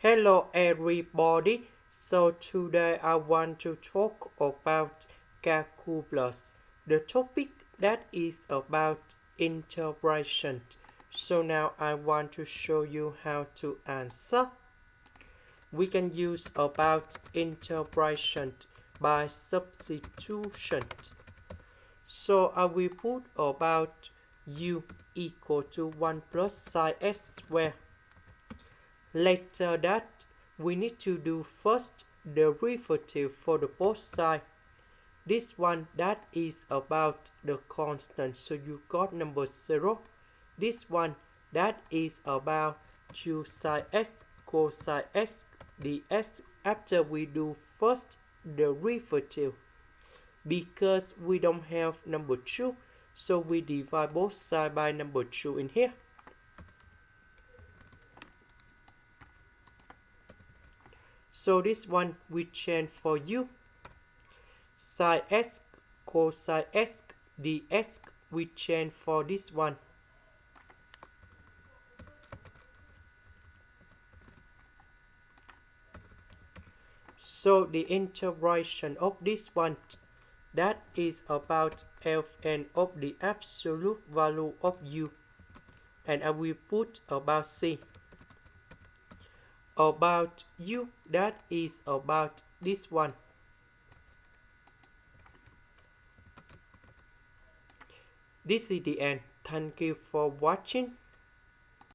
Hello everybody. So today I want to talk about calculus. The topic that is about integration. So now I want to show you how to answer. We can use about integration by substitution. So I will put about u equal to 1 plus sin x squared. Later that, we need to do first derivative for the both sides. This one that is about the constant, so you got number 0. This one that is about 2 sin x cosine x dx after we do first derivative. Because we don't have number 2, so we divide both sides by number 2 in here. So this one we change for u. Sin x cosine x dx we change for this one. So the integration of this one that is about Fn of the absolute value of u, and I will put about c. About u that is about this one. This is the end. Thank you for watching.